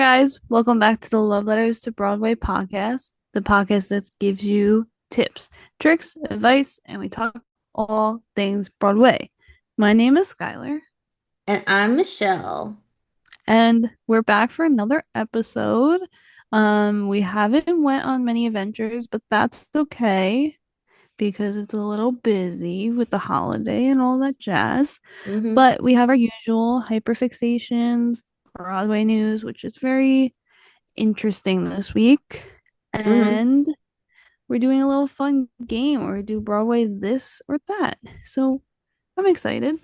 guys, welcome back to the Love Letters to Broadway podcast, the podcast that gives you tips, tricks, advice, and we talk all things Broadway. My name is Skylar, And I'm Michelle. and we're back for another episode. We haven't went on many adventures, but that's okay because it's a little busy with the holiday and all that jazz. hmm But we have our usual hyperfixations, Broadway news, which is very interesting this week. hmm And we're doing a little fun game where we do Broadway this or that. So I'm excited.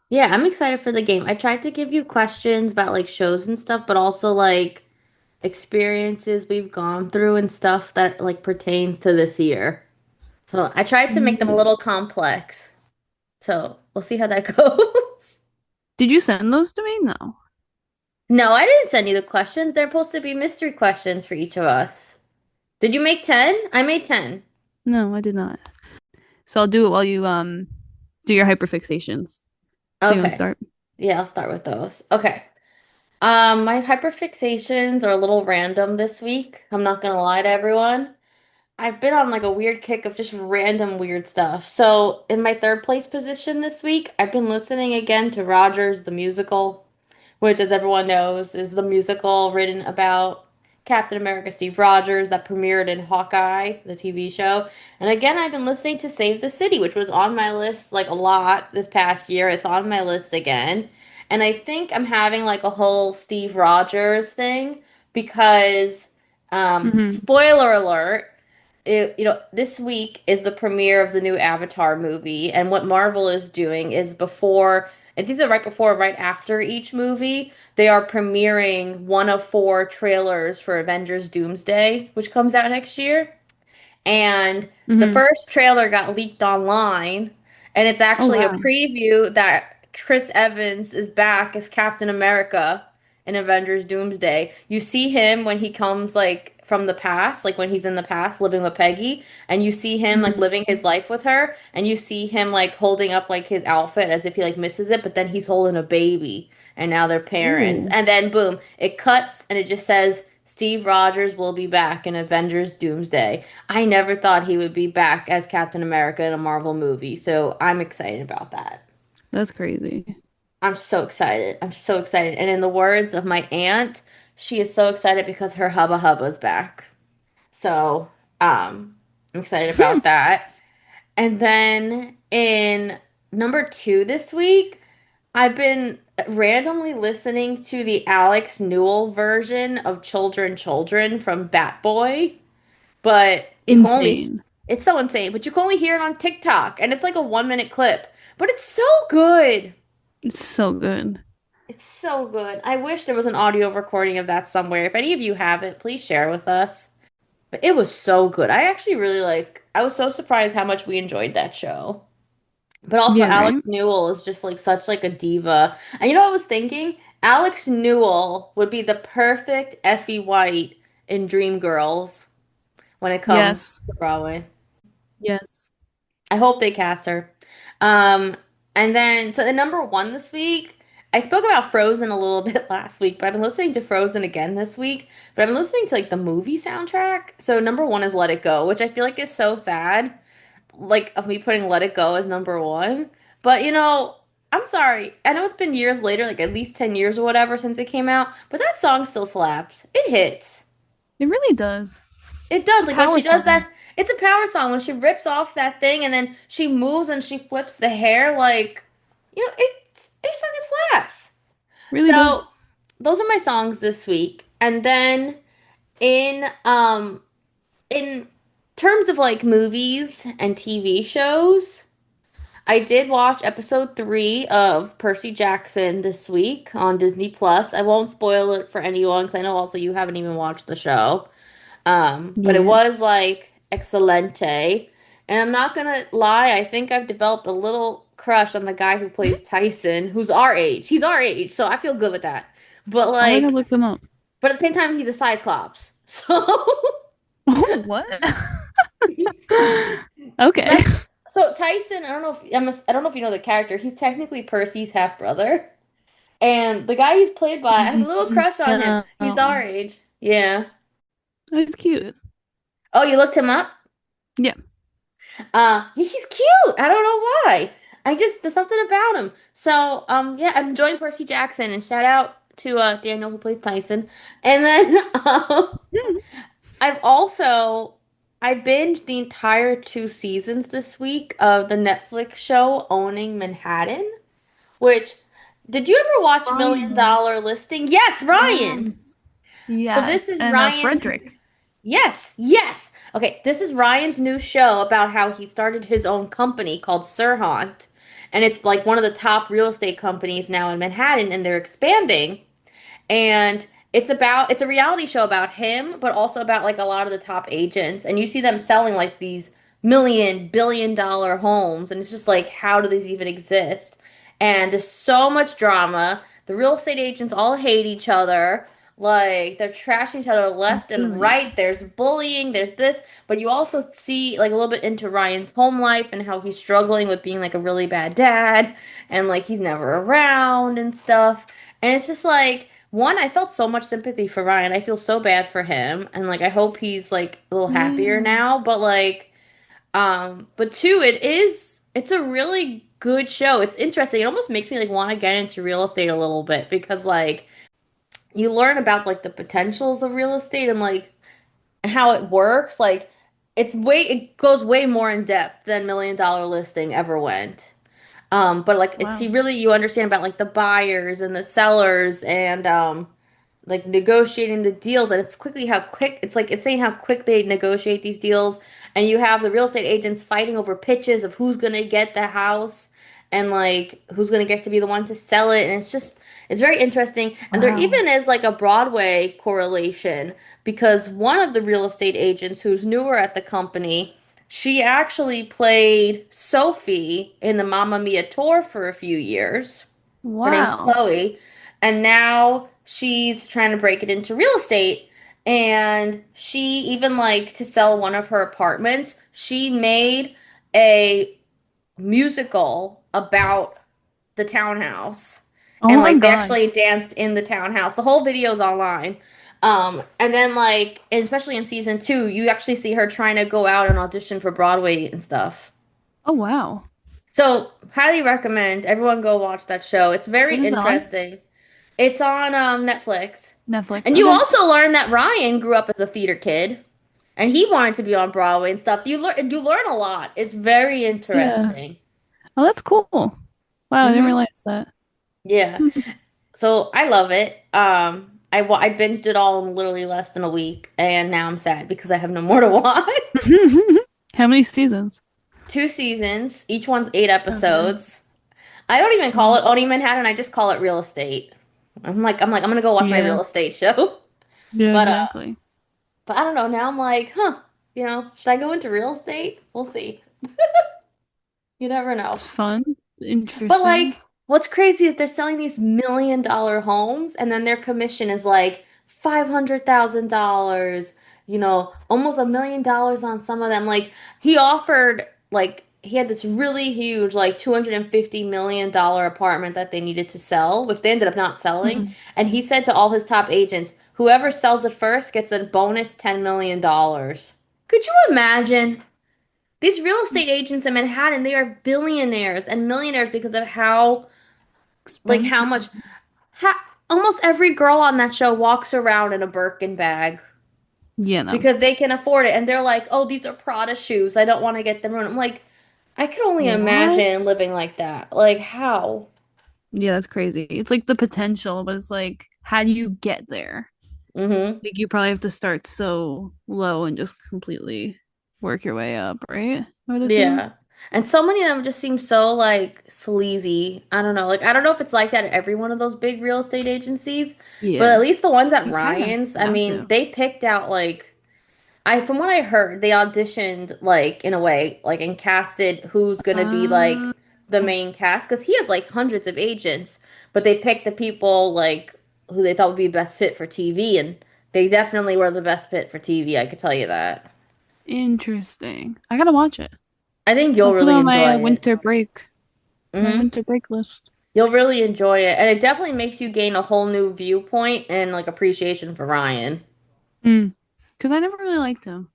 Yeah, I'm excited for the game. I tried to give you questions about like shows and stuff, but also like experiences we've gone through and stuff that like pertains to this year. So I tried to make them a Ooh. little complex. So we'll see how that goes. Did you send those to me? No. No, I didn't send you the questions. They're supposed to be mystery questions for each of us. Did you make 10? I made 10. No, I did not. So I'll do it while you do your hyperfixations. So you want to Okay. start? Yeah, I'll start with those. Okay. My hyperfixations are a little random this week. I'm not gonna lie to everyone. I've been on like a weird kick of just random weird stuff. So, in my third place position this week, I've been listening again to Rogers the musical, which, as everyone knows, is the musical written about Captain America Steve Rogers that premiered in Hawkeye, the TV show. And again, I've been listening to Save the City, which was on my list like a lot this past year. It's on my list again. And I think I'm having like a whole Steve Rogers thing because, Mm-hmm. spoiler alert, this week is the premiere of the new Avatar movie, and what Marvel is doing is before, and these are right before, right after each movie, they are premiering one of four trailers for Avengers Doomsday, which comes out next year. And the Mm-hmm. first trailer got leaked online, and it's Oh actually a wow. preview that Chris Evans is back as Captain America in Avengers Doomsday. You see him when he comes like from the past, like when he's in the past living with Peggy, and you see him like Mm-hmm. living his life with her, and you see him like holding up like his outfit as if he like misses it, but then he's holding a baby, and now they're parents. Ooh. And then boom, it cuts and it just says Steve Rogers will be back in Avengers Doomsday. I never thought he would be back as Captain America in a Marvel movie, so I'm excited about that. That's crazy. I'm so excited. I'm so excited. And in the words of my aunt, she is so excited because her hubba hubba's back. So, I'm excited Hmm. about that. And then in number two this week, I've been randomly listening to the Alex Newell version of Children Children from Bat Boy, but you can only, Insane. it's so insane, but you can only hear it on TikTok, and it's like a 1 minute clip, but it's so good. It's so good. It's so good. I wish there was an audio recording of that somewhere. If any of you have it, please share with us. But it was so good. I actually really I was so surprised how much we enjoyed that show. But also Yeah, right? Alex Newell is just like such like a diva. And you know what I was thinking? Alex Newell would be the perfect Effie White in Dreamgirls when it comes Yes. to Broadway. Yes. I hope they cast her. Um, and then so the number one this week, I spoke about Frozen a little bit last week, but I've been listening to Frozen again this week. But I've been listening to like the movie soundtrack. So number one is Let It Go, which I feel like is so sad, like of me putting Let It Go as number one. But I'm sorry. I know it's been years later, like at least 10 years or whatever since it came out, but that song still slaps. It hits. It really does. It It's does. a Like when power she does song. that, it's a power song. When she rips off that thing and then she moves and she flips the hair, like, it fucking slaps. Really So does. those are my songs this week. And then in in terms of like movies and TV shows, I did watch episode 3 of Percy Jackson this week on Disney Plus. I won't spoil it for anyone because I know also you haven't even watched the show. But it Yeah. was like excelente. And I'm not gonna lie, I think I've developed a little crush on the guy who plays Tyson, who's our age. He's our age, so I feel good with that. But Oh, I gotta like, look them up. but at the same time, he's a Cyclops. So Oh, what? Okay. that's so Tyson, I don't know if you know the character. He's technically Percy's half brother. And the guy he's played by, I have a little crush on him. He's our No. age. Yeah. It's cute. Oh, you looked him up? Yeah. Yeah, he's cute. I don't know why. I just there's something about him. So, yeah, I'm enjoying Percy Jackson and shout out to Daniel who plays Tyson. And then I've also I binged the entire 2 seasons this week of the Netflix show Owning Manhattan, which did you ever watch Million Ryan. Dollar Listing? Yes, Ryan. Yes. So this Yes. is And Ryan's. Frederick. Yes, yes. Okay, this is Ryan's new show about how he started his own company called Sirhant. And it's like one of the top real estate companies now in Manhattan, and they're expanding. And it's a reality show about him, but also about like a lot of the top agents. And you see them selling like these million, billion-dollar homes, and it's just like, how do these even exist? And there's so much drama. The real estate agents all hate each other. Like they're trashing each other left and Really? right. There's bullying, there's this, but you also see like a little bit into Ryan's home life and how he's struggling with being like a really bad dad and like he's never around and stuff. And it's just like one, I felt so much sympathy for Ryan. I feel so bad for him and like I hope he's like a little happier Yeah. now, but like but two, it's a really good show. It's interesting. It almost makes me like want to get into real estate a little bit because like you learn about like the potentials of real estate and like how it works. Like it goes way more in depth than Million Dollar Listing ever went. But like it's Wow. you understand about like the buyers and the sellers and like negotiating the deals and it's like it's saying how quick they negotiate these deals and you have the real estate agents fighting over pitches of who's gonna get the house and like who's gonna get to be the one to sell it and it's very interesting and there Wow. even is like a Broadway correlation because one of the real estate agents who's newer at the company she actually played Sophie in the Mamma Mia tour for a few years. Her name's Wow. Chloe, and now she's trying to break it into real estate. And she even like to sell one of her apartments. She made a musical about the townhouse. Oh And my like they God. actually danced in the townhouse. The whole video's online. And then like, and especially in season 2, you actually see her trying to go out and audition for Broadway and stuff. Oh wow. So, highly recommend everyone go watch that show. It's very What is it on? interesting. It's on Netflix. Netflix. And you Okay. also learn that Ryan grew up as a theater kid and he wanted to be on Broadway and stuff. You learn a lot. It's very Yeah. interesting. Oh, that's cool. Wow, I didn't Hmm. realize that. Yeah. So, I love it. I binged it all in literally less than a week and now I'm sad because I have no more to watch. How many seasons? 2 seasons, each one's 8 Okay. episodes. I don't even call Oh, it Owning Manhattan, I just call it real estate. I'm gonna go watch my yeah. real estate show. Yeah, But exactly. I don't know, now I'm like, should I go into real estate? We'll see. You never know. It's fun. It's But interesting. like, what's crazy is they're selling these million-dollar homes, and then their commission is like $500,000, almost $1 million on some of them. Like, he offered, like, he had this really huge, like, $250 million apartment that they needed to sell, which they ended up not selling. Mhm. And he said to all his top agents, whoever sells it first gets a bonus $10 million. Could you imagine? These real estate agents in Manhattan, they are billionaires and millionaires because of how Expensive. much, almost every girl on that show walks around in a Birkin bag Yeah, no. because they can afford it. And they're like, oh, these are Prada shoes. I don't want to get them ruined. I'm like, I could only imagine What? living like that. Like, how? Yeah, that's crazy. It's like the potential, but it's like, how do you get there? Mm-hmm. Like you probably have to start so low and just completely work your way up, right? I would assume. Yeah. And so many of them just seem so like sleazy. I don't know. Like I don't know if it's like that at every one of those big real estate agencies, but at Yeah. least the ones at You kind of Ryan's, I have mean, to. they picked out like from what I heard, they auditioned like in a way, like and casted who's gonna be Uh, like the main cast because he has like hundreds of agents, but they picked the people like who they thought would be best fit for TV, and they definitely were the best fit for TV. I could tell you that. interesting. I gotta watch it. I think I'll you'll put it really on my enjoy it. winter break. My Hmm. winter break list. You'll really enjoy it, and it definitely makes you gain a whole new viewpoint and like appreciation for Ryan. Mm. Because I never really liked him.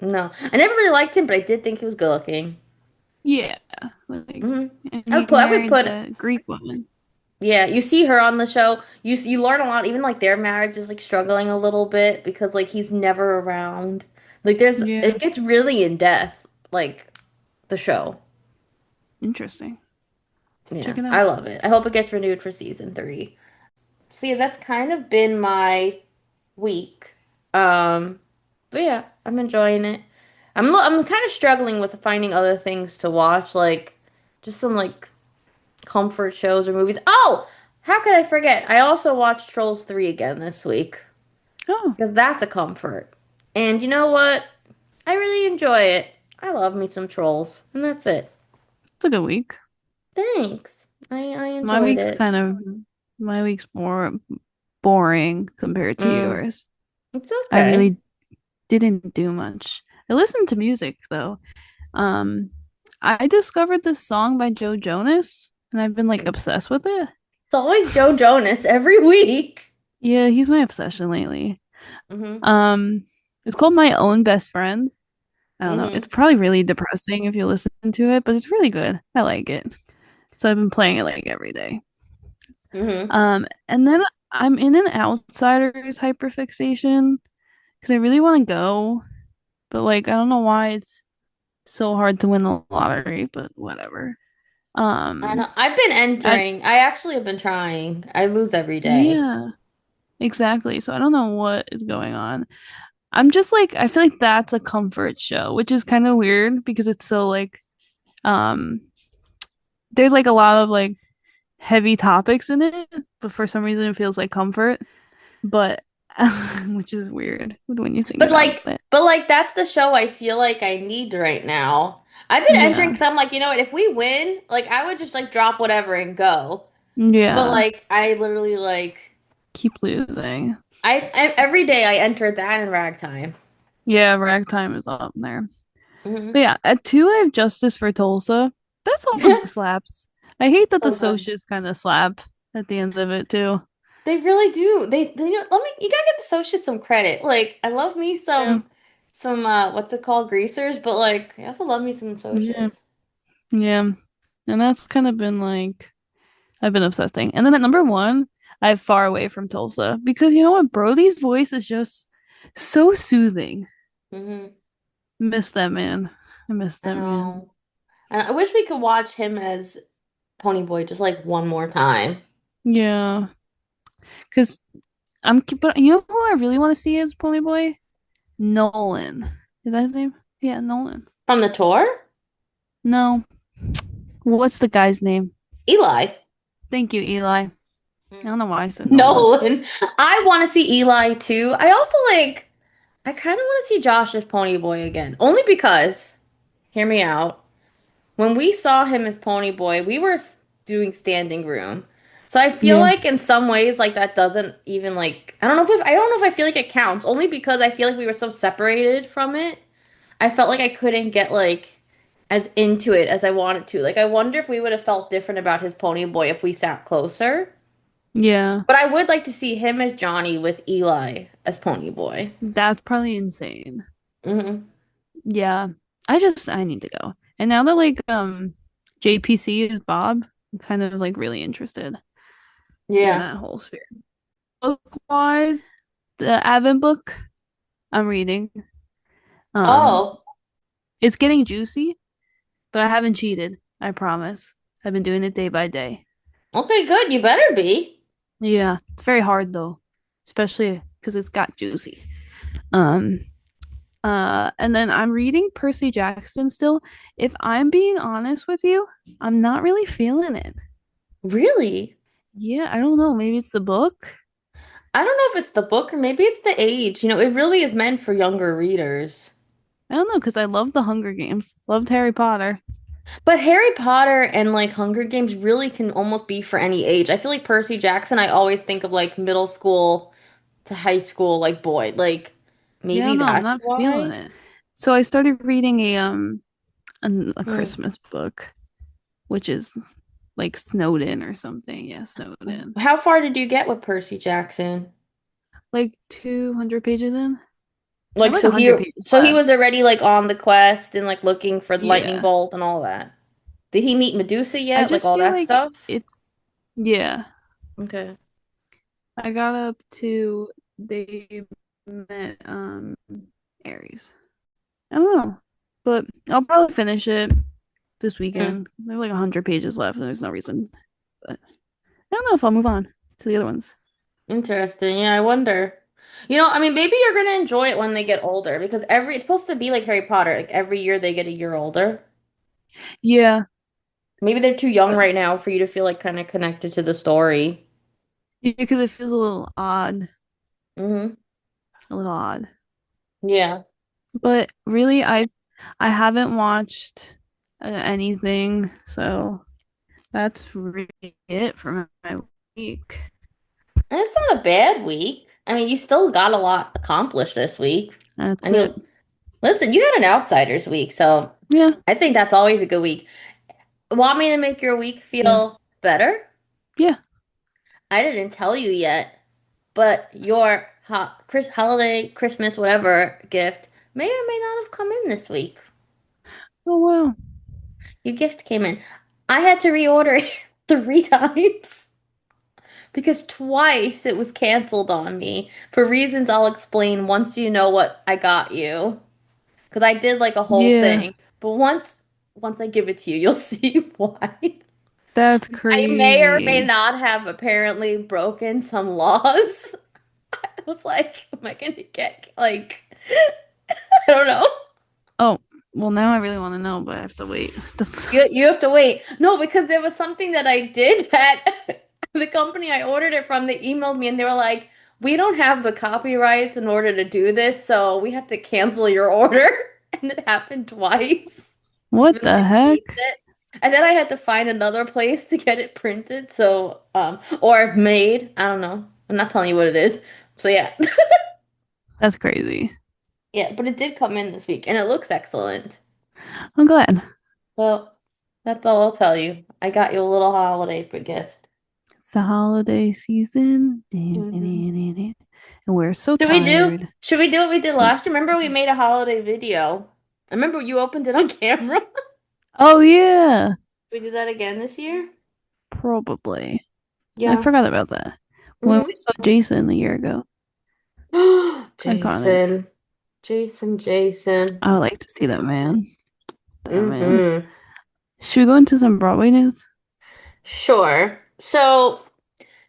No, I never really liked him, but I did think he was good looking. Yeah, like, Hmm. and he I would married put, the Greek woman. yeah, you see her on the show. You learn a lot. Even like their marriage is like struggling a little bit because like he's never around. Like Yeah, it gets really in depth, like the show. interesting. Check Yeah, it I out. love it. I hope it gets renewed for season three. So yeah, that's kind of been my week. Um, but yeah, I'm enjoying it. I'm kind of struggling with finding other things to watch, like just some like comfort shows or movies. Oh, how could I forget? I also watched Trolls 3 again this week Oh, because that's a comfort. And you know what? I really enjoy it. I love me some Trolls, and that's it. it's a good week. Thanks. I My enjoyed week's it. kind of my week's more boring compared to Mm, yours. it's I okay. really didn't do much. I listened to music though. Um, I discovered this song by Joe Jonas, and I've been like obsessed with it. It's always Joe Jonas every week. Yeah, he's my obsession lately. Hmm. Um, it's called My Own Best Friend. I don't know. It's Hmm. probably really depressing if you listen to it, but it's really good. I like it. So I've been playing it like every day. Hmm. And then I'm in an Outsiders hyperfixation because I really want to go, but like I don't know why it's so hard to win the lottery, but whatever. I Um, know. I've been I entering. I actually have been trying. I lose every day. yeah, exactly. So I don't know what is going on. I'm just like I feel like that's a comfort show, which is kind of weird because it's so like um there's like a lot of like heavy topics in it, but for some reason it feels like comfort. But which is weird when you think about it. But like that's the show I feel like I need right now. I've been entering Yeah. because I'm like, you know what? If we win, like I would just like drop whatever and go. But Yeah. like I literally like Keep losing. every day I enter that in ragtime. Yeah, ragtime is up there. But Hmm. yeah, at two I have Justice for Tulsa. That's also slaps. I hate that the So good. socials kind of slap at the end of it too. They really do. They know, let me you gotta get the Socia some credit. Like I love me Yeah. some what's it called? Greasers, but like I also love me some Yeah. Socias. Yeah. And that's kind of been like I've been obsessing. And then at number one, I have Far Away from Tulsa because you know what? Brody's voice is just so soothing. Hmm. Miss that man. I miss I that man. know. And I wish we could watch him as Ponyboy just like one more time. Yeah. Because but you know who I really want to see as Ponyboy? Nolan. Is that his name? Yeah, Nolan. From the tour? No. What's the guy's name? Eli. Thank you, Eli. I Mm. don't know why I said Nolan. Nolan. I want to see Eli too. I also like, I kind of want to see Josh as Ponyboy again. Only because, hear me out. When we saw him as Ponyboy, we were doing standing room. So I feel Yeah. like in some ways, like that doesn't even like, I don't know if I feel like it counts. Only because I feel like we were so separated from it. I felt like I couldn't get like as into it as I wanted to. Like I wonder if we would have felt different about his pony boy if we sat closer. Yeah. But I would like to see him as Johnny with Eli as pony boy. That's probably insane. Hmm. Yeah. I need to go. And now that like JPC is Bob, I'm kind of like really interested in Yeah. that whole sphere. Book wise, the Advent book I'm reading. Um Oh, it's getting juicy, but I haven't cheated. I promise. I've been doing it day by day. okay, good. You better be. Yeah, it's very hard though, especially because it's got juicy. Um, and then I'm reading Percy Jackson still. If I'm being honest with you, I'm not really feeling it. Really? Yeah, I don't know. Maybe it's the book. I don't know if it's the book or maybe it's the age. You know, it really is meant for younger readers. I don't know because I loved the Hunger Games, loved Harry Potter. But Harry Potter and like Hunger Games really can almost be for any age. I feel like Percy Jackson, I always think of like middle school to high school, like boy. Like Yeah, maybe no, I'm that's not feeling why. it. So I started reading a Hmm. Christmas book, which is like snowed in or something. Yeah, snowed in. How far did you get with Percy Jackson? Like 200 pages in. I have Like like so 100 he pages so he was left. already like on the quest and like looking for the lightning Yeah. bolt and all that. Did he meet Medusa I yet? Like just all feel that like stuff? it's yeah. Okay. I got up to they met Aries. I don't know. But I'll probably finish it this Hmm. weekend. I have like 100 pages left and there's no reason. But I don't know if I'll move on to the other ones. Interesting. Yeah, I wonder. You know, I mean, maybe you're gonna enjoy it when they get older because it's supposed to be like Harry Potter. Like every year they get a year older. Yeah, Maybe they're too young right now for you to feel like kind of connected to the story. because it feels a little odd. Hmm. A little odd. Yeah. But really, I haven't watched anything, so that's really it for my week. And it's not a bad week. I mean, you still got a lot accomplished this week. That's And it. listen, you had an outsiders week, so Yeah, I think that's always a good week. Want me to make your week yeah, feel better? yeah. I didn't tell you yet, but your holiday, Christmas, whatever gift may or may not have come in this week. Oh wow. Your gift came in. I had to reorder it 3 times because twice it was canceled on me for reasons I'll explain once you know what I got you. Because I did like a whole Yeah, thing, but once I give it to you, you'll see why. that's I may or may crazy. not have apparently broken some laws. I was like, am I gonna get like I don't know. Oh, well now I really want to know, but I have to wait. That's You have to wait. No, because there was something that I did that the company I ordered it from, they emailed me and they were like, we don't have the copyrights in order to do this, so we have to cancel your order. And it happened twice, what even though the I paid heck? it. And then I had to find another place to get it printed, so or made. I don't know. I'm not telling you what it is. So yeah. That's crazy. Yeah, but it did come in this week and it looks excellent. I'm glad. Well, that's all I'll tell you. I got you a little holiday for gift. It's the holiday season. Hmm. And we're so Should we do tired. should we do what we did last year? Remember we made a holiday video. I remember you opened it on camera. Oh yeah, We did that again this year? probably. I Yeah. forgot about that. When we Hmm. saw Jason a year ago. Iconic. Jason. Jason. I would like to see that man. That man. Hmm. Should we go into some Broadway news? Sure. So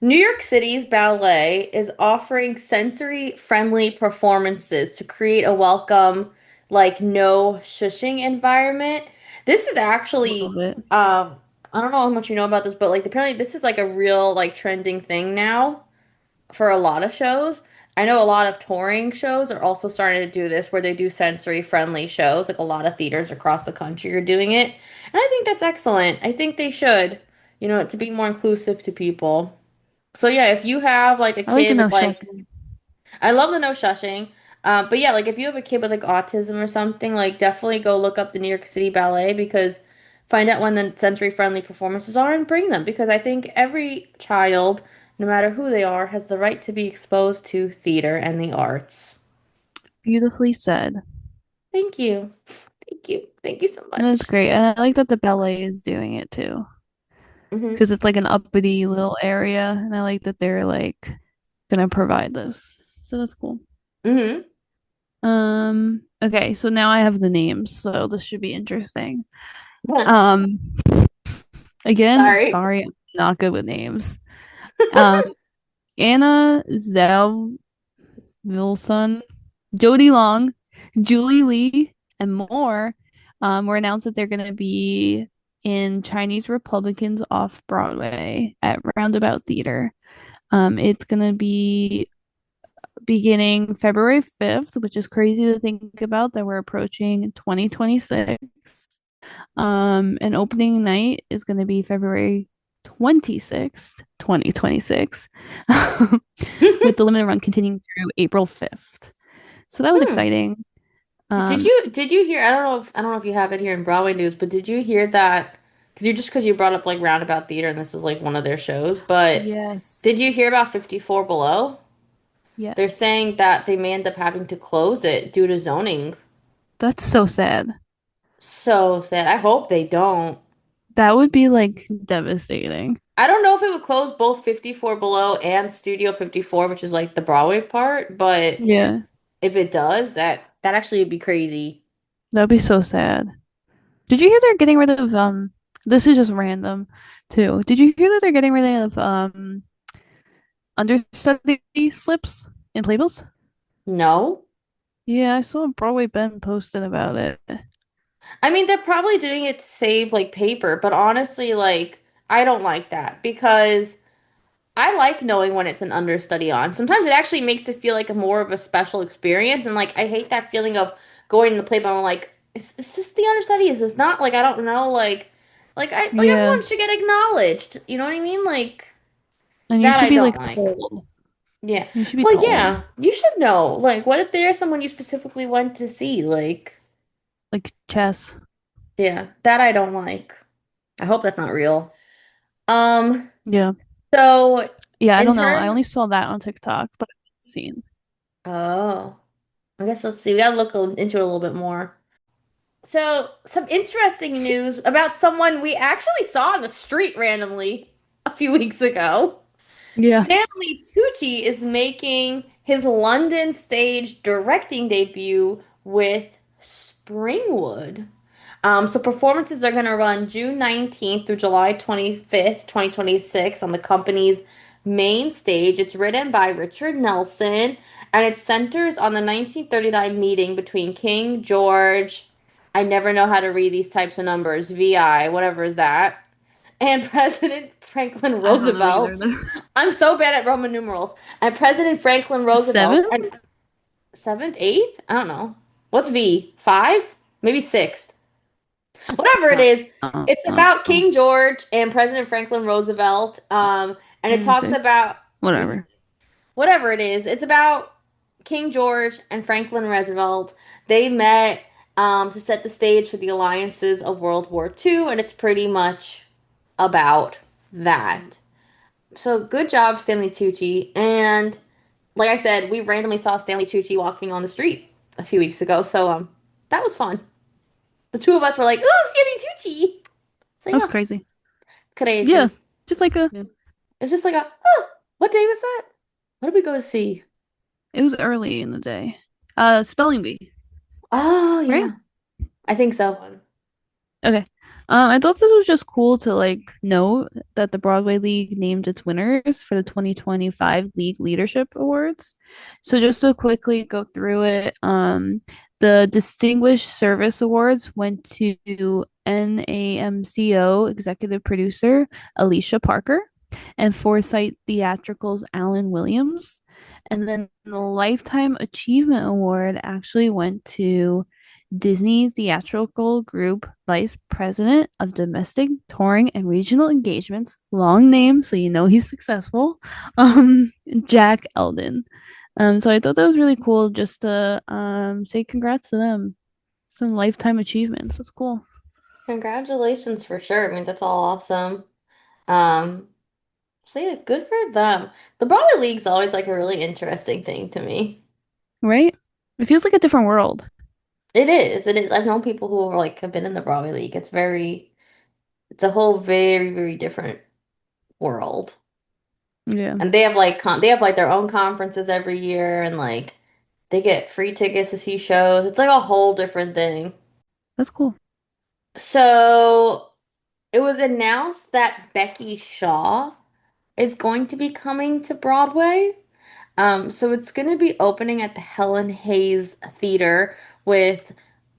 New York City's ballet is offering sensory-friendly performances to create a welcome, like no shushing environment. This is A little actually, bit. I don't know how much you know about this, but like apparently this is like a real like trending thing now for a lot of shows. I know a lot of touring shows are also starting to do this where they do sensory-friendly shows. Like a lot of theaters across the country are doing it. And I think that's excellent. I think they should, to be more inclusive to people. So yeah, if you have like a I like to kid know with like, shushing. I love the no shushing. But yeah, like if you have a kid with like autism or something, like definitely go look up the New York City Ballet because find out when the sensory friendly performances are and bring them because I think every child, no matter who they are, has the right to be exposed to theater and the arts. Beautifully said. Thank you. Thank you. Thank you so And it's much. great. And I like that the ballet is doing it too. Hmm. Because it's like an uppity little area. And I like that they're like gonna provide this. So that's cool. Hmm. Okay, so now I have the names, so this should be interesting. Um, again, Sorry. sorry, I'm not good with names. Um, Anna Wilson, Jody Long, Julie Lee, and more were announced that they're going to be in Chinese Republicans off Broadway at Roundabout Theater. It's going to be beginning February 5th, which is crazy to think about that we're approaching 2026. And opening night is going to be February 26th, 2026, with the limited run continuing through April 5th. So that was Hmm. exciting. Did Um, you hear? I don't know if you have it here in Broadway news, but did you hear that Because you brought up like Roundabout Theater and this is like one of their shows, but Yes. did you hear about 54 Below? They're Yes. saying that they may end up having to close it due to zoning. That's so sad. So sad. I hope they don't. That would be like devastating. I don't know if it would close both 54 Below and Studio 54, which is like the Broadway part, but Yeah, if it does, that actually would be crazy. that'd be so sad. Did you hear they're getting rid of this is just random too. Did you hear that they're getting rid of understudy slips in playbills? No? Yeah, I saw Broadway Ben posted about it. I mean, they're probably doing it to save like paper, but honestly, like I don't like that because I like knowing when it's an understudy on. Sometimes it actually makes it feel like a more of a special experience, and like I hate that feeling of going in the playbook and I'm like, is this the understudy? Is this not? Like I don't know. Like Yeah, everyone should get acknowledged. You know what I mean? Like and you that should I be don't like like. told. Yeah. You should be Well, told. yeah. You should know. Like, what if there's someone you specifically went to see? Like, Like chess. yeah, that I don't like. I hope that's not real. Um. Yeah. So Yeah, I in don't know. I turn, only saw that on TikTok, but I've seen. oh, I guess let's see. We gotta into it a little bit more. So, some interesting news about someone we actually saw on the street randomly a few weeks ago. Yeah. Stanley Tucci is making his London stage directing debut with Springwood. So performances are going to run June 19th through July 25th, 2026 on the company's main stage. It's written by Richard Nelson and it centers on the 1939 meeting between King George, I never know how to read these types of numbers, VI, whatever is that, and President Franklin I don't know either Roosevelt. though. I'm so bad at Roman numerals. And President Franklin Roosevelt Seven? and seventh, eighth? I don't know. What's V? Five? Maybe sixth. Whatever it Uh, is, it's uh, about King George and President Franklin Roosevelt. And it maybe talks six. about maybe Whatever. whatever it is. It's about King George and Franklin Roosevelt. They met to set the stage for the alliances of World War II, and it's pretty much about that. So good job, Stanley Tucci. And like I said, we randomly saw Stanley Tucci walking on the street a few weeks ago, so that was fun. The two of us were like, "Ooh, Stanley Tucci!" So That was yeah, crazy. Yeah. crazy. Just like a It's just like oh, what day was that? What did we go to see? it was early in the day. Spelling bee, Oh right? yeah, I think so. Okay. I thought this was just cool to like note that the Broadway League named its winners for the 2025 League Leadership Awards. So just to quickly go through it, the Distinguished Service Awards went to NAMCO executive producer Alicia Parker and Foresight Theatrical's Alan Williams. And then the Lifetime Achievement Award actually went to Disney Theatrical Group Vice President of Domestic Touring and Regional Engagements, long name, so you know he's successful, Jack Eldon. So I thought that was really cool just to say congrats to them. Some lifetime achievements. That's cool. Congratulations for sure. I mean, that's all awesome. Um, so yeah, good for them. The Broadway League's always like a really interesting thing to me. Right? It feels like a different world. It is. It is. I've known people who are like have been in the Broadway League. It's a whole very, very different world. Yeah, And they have like they have like their own conferences every year and like they get free tickets to see shows. It's like a whole different thing. that's cool. So it was announced that Becky Shaw is going to be coming to Broadway. So it's going to be opening at the Helen Hayes Theater with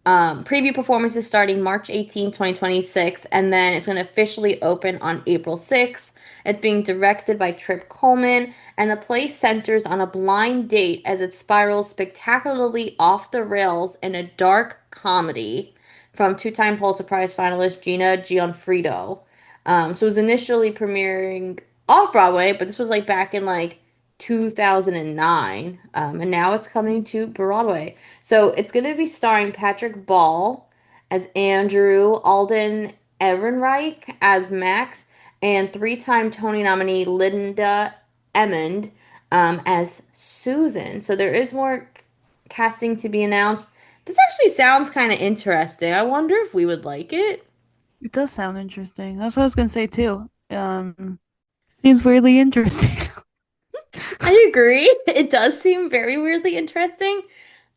preview performances starting March 18, 2026, and then it's going to officially open on April 6th. It's being directed by Trip Coleman, and the play centers on a blind date as it spirals spectacularly off the rails in a dark comedy from two-time Pulitzer Prize finalist Gina Gianfrido. So it was initially premiering off Broadway, but this was like back in like 2009, and now it's coming to Broadway. So it's going to be starring Patrick Ball as Andrew, Alden. Ehrenreich as Max and three-time Tony nominee Linda Emmond as Susan. So there is more casting to be announced. This actually sounds kind of interesting. I wonder if we would like it. It does sound interesting. That's what I was gonna say too. Seems weirdly interesting. I agree. It does seem very weirdly interesting,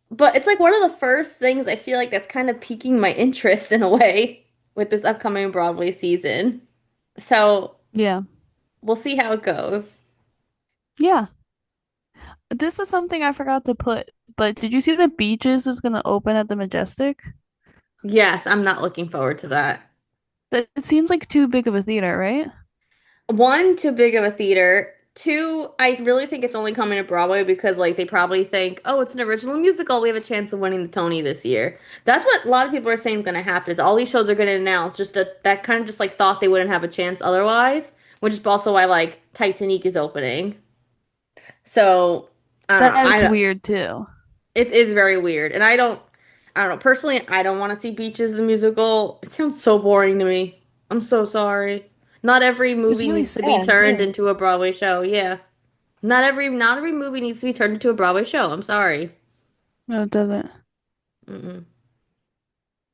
but it's like one of the first things I feel like that's kind of piquing my interest in a way with this upcoming Broadway season. So Yeah. we'll see how it goes. Yeah. This is something I forgot to put, but did you see that Beaches is gonna open at the Majestic? Yes, I'm not looking forward to that. That it seems like too big of a theater, right? One, too big of a theater. Two, I really think it's only coming to Broadway because like they probably think, oh, it's an original musical. We have a chance of winning the Tony this year. That's what a lot of people are saying is going to happen. Is all these shows are going to announce just that kind of just like thought they wouldn't have a chance otherwise, which is also why like Titanic is opening. So I don't know. That's weird too. It is very weird, and I don't know. Personally, I don't want to see Beaches the musical. It sounds so boring to me. I'm so sorry. Not every It's movie really needs to be sad turned too. into a Broadway show. Yeah. Not every movie needs to be turned into a Broadway show. I'm sorry. No, it doesn't. Mm-mm.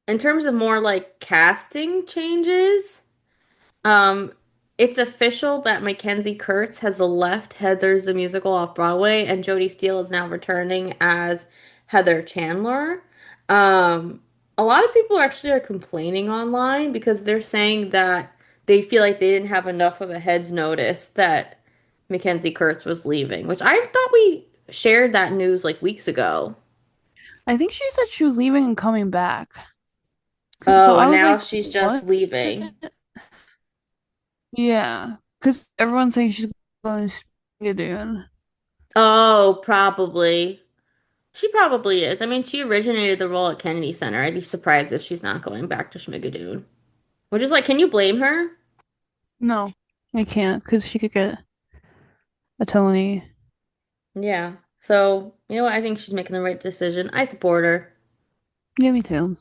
In terms of more like casting changes, um, it's official that Mackenzie Kurtz has left Heather's the musical off Broadway, and Jodie Steele is now returning as Heather Chandler. Um, a lot of people actually are complaining online because they're saying that they feel like they didn't have enough of a head's notice that Mackenzie Kurtz was leaving, which I thought we shared that news like weeks ago. I think she said she was leaving and coming back. So Oh, I and was now like, she's just what? leaving. Yeah, because everyone's saying she's going to Spain. Oh, probably. She probably is. I mean, she originated the role at Kennedy Center. I'd be surprised if she's not going back to Schmigadoon. Which is like, can you blame her? No, I can't because she could get a Tony. Yeah. So, you know what? I think she's making the right decision. I support her. Yeah, me too.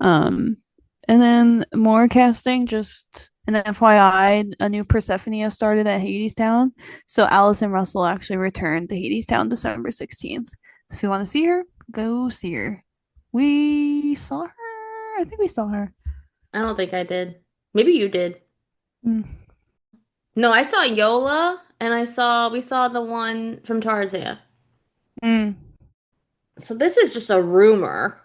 Um, and then more casting, just an FYI, a new Persephone has started at Hadestown. So Allison Russell actually returned to Hadestown December 16th. So if you want to see her, go see her. We saw her. I think we saw her. I don't think I did. Maybe you did. Mm. No, I saw Yola and we saw the one from Tarzan. Mm. So this is just a rumor.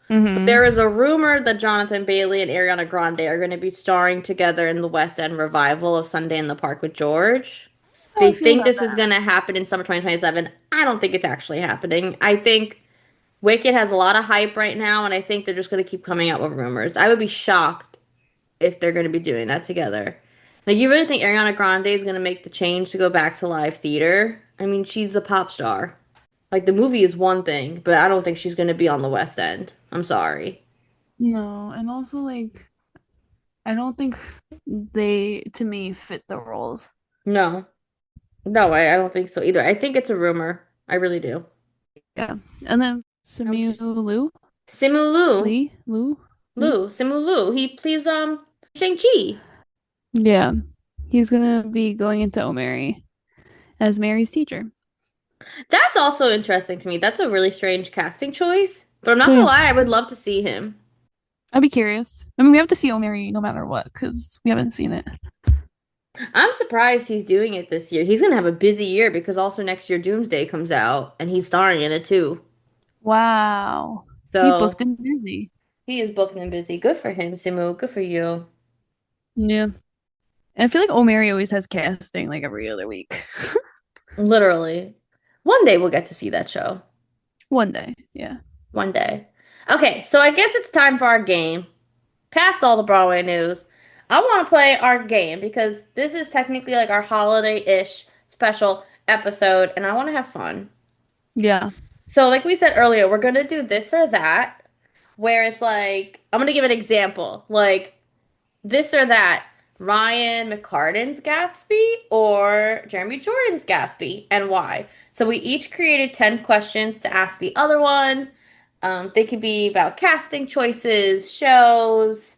But there Mm-hmm. is a rumor that Jonathan Bailey and Ariana Grande are going to be starring together in the West End revival of Sunday in the Park with George. How They I feel think about this is going to happen in summer 2027. I don't think it's actually happening. I think Wicked has a lot of hype right now, and I think they're just going to keep coming out with rumors. I would be shocked if they're going to be doing that together. Like, you really think Ariana Grande is going to make the change to go back to live theater? I mean, she's a pop star. Like, the movie is one thing, but I don't think she's going to be on the West End. I'm sorry. no, and also like I don't think they to me fit the roles. No. No, I don't think so either. I think it's a rumor. I really do. Yeah. And then How would Simu you? Liu, Simu Liu. Lee, Liu, Lee. Simu Liu. He plays Shang-Chi. Yeah. He's gonna be going into Omeri as Mary's teacher. That's also interesting to me. That's a really strange casting choice. But I'm not So gonna yeah, lie, I would love to see him. I'd be curious. I mean, we have to see Omeri no matter what because we haven't seen it. I'm surprised he's doing it this year. He's gonna have a busy year because also next year Doomsday comes out and he's starring in it too. Wow. He booked So and busy. he is booked and busy. Good for him, Simu. Good for you. Yeah. And I feel like Omeri always has casting like every other week. Literally. One day we'll get to see that show. One day. Yeah. One day. Okay, so I guess it's time for our game. Past all the Broadway news, I want to play our game because this is technically like our holiday-ish special episode, and I want to have fun. Yeah. So, like we said earlier, we're gonna do this or that, where it's like, I'm gonna give an example, like this or that, Ryan McCartan's Gatsby or Jeremy Jordan's Gatsby, and why. So we each created 10 questions to ask the other one. They could be about casting choices, shows,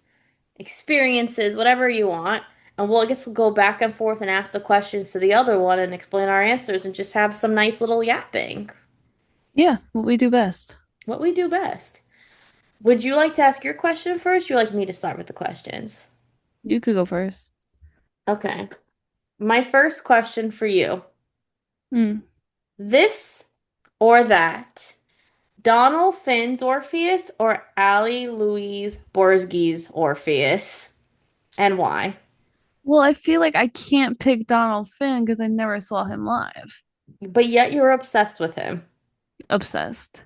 experiences, whatever you want. And I guess we'll go back and forth and ask the questions to the other one and explain our answers and just have some nice little yapping. Yeah, what we do best. What we do best. Would you like to ask your question first? Or would you like me to start with the questions? You could go first. Okay. My first question for you. Mm. This or that? Donald Finn's Orpheus or Ali Louise Borzge's Orpheus? And why? Well, I feel like I can't pick Donald Finn because I never saw him live. But yet you're obsessed with him. Obsessed.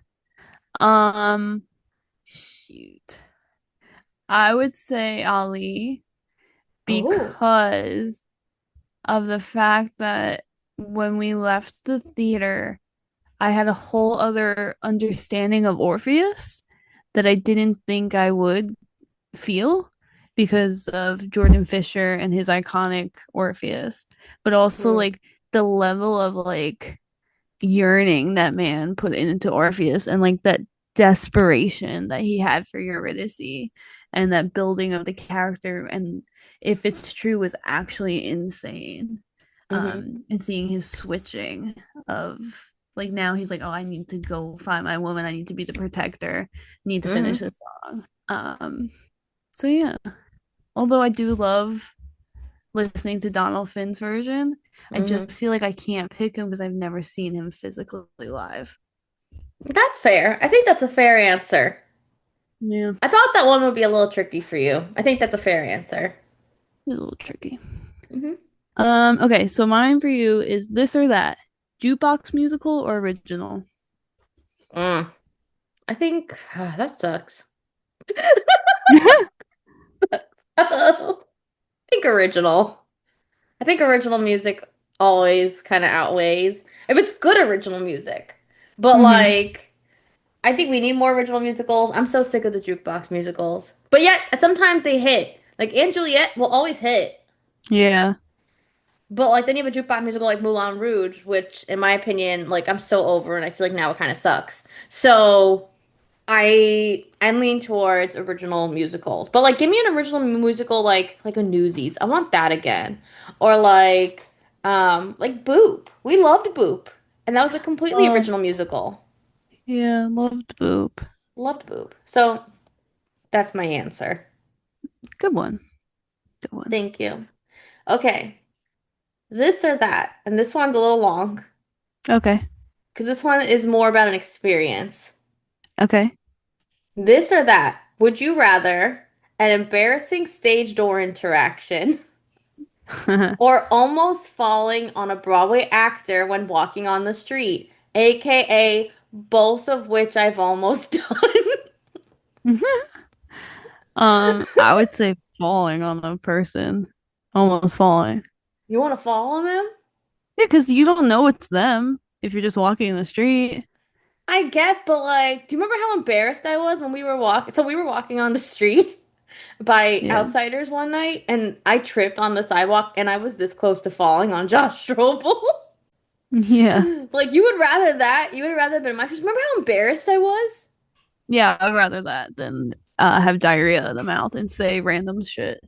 Um, shoot. I would say Ali Oh. because of the fact that when we left the theater, I had a whole other understanding of Orpheus that I didn't think I would feel because of Jordan Fisher and his iconic Orpheus, but also Hmm. like the level of like yearning that man put into Orpheus and like that desperation that he had for Eurydice and that building of the character and if it's true was actually insane. Hmm. And seeing his switching of like now he's like, oh, I need to go find my woman. I need to be the protector. I need to finish Hmm. this song. So yeah, although I do love listening to Donald Finn's version, I Hmm. just feel like I can't pick him because I've never seen him physically live. That's fair. I think that's a fair answer. Yeah, I thought that one would be a little tricky for you. I think that's a fair answer. it's a little tricky. Hmm. Okay, so mine for you is this or that. Jukebox musical or original? Mm. I think that sucks. I think original. I think original music always kind of outweighs if it's good original music. But Hmm. like, I think we need more original musicals. I'm so sick of the jukebox musicals. But yet, sometimes they hit. Like, & Juliet will always hit. Yeah. But like, then you have a jukebox musical like Moulin Rouge, which, in my opinion, like I'm so over, and I feel like now it kind of sucks. So I lean towards original musicals. But like, give me an original musical like a Newsies. I want that again. Or like Boop. We loved Boop, and that was a completely Oh, original musical. yeah, loved Boop. Loved Boop. So that's my answer. Good one. Good one. Thank you. Okay, this or that, and this one's a little long Okay. because this one is more about an experience. Okay. This or that, would you rather an embarrassing stage door interaction or almost falling on a Broadway actor when walking on the street, aka both of which I've almost done? I would say falling on a person. Almost falling. You want to fall on them? Yeah, because you don't know it's them if you're just walking in the street. I guess, but like, do you remember how embarrassed I was when we were walking? So we were walking on the street by Yeah. outsiders one night, and I tripped on the sidewalk, and I was this close to falling on Josh Strobel. Yeah. Like, you would rather that? You would rather been in my shoes? Remember how embarrassed I was? Yeah, I'd rather that than have diarrhea in the mouth and say random shit.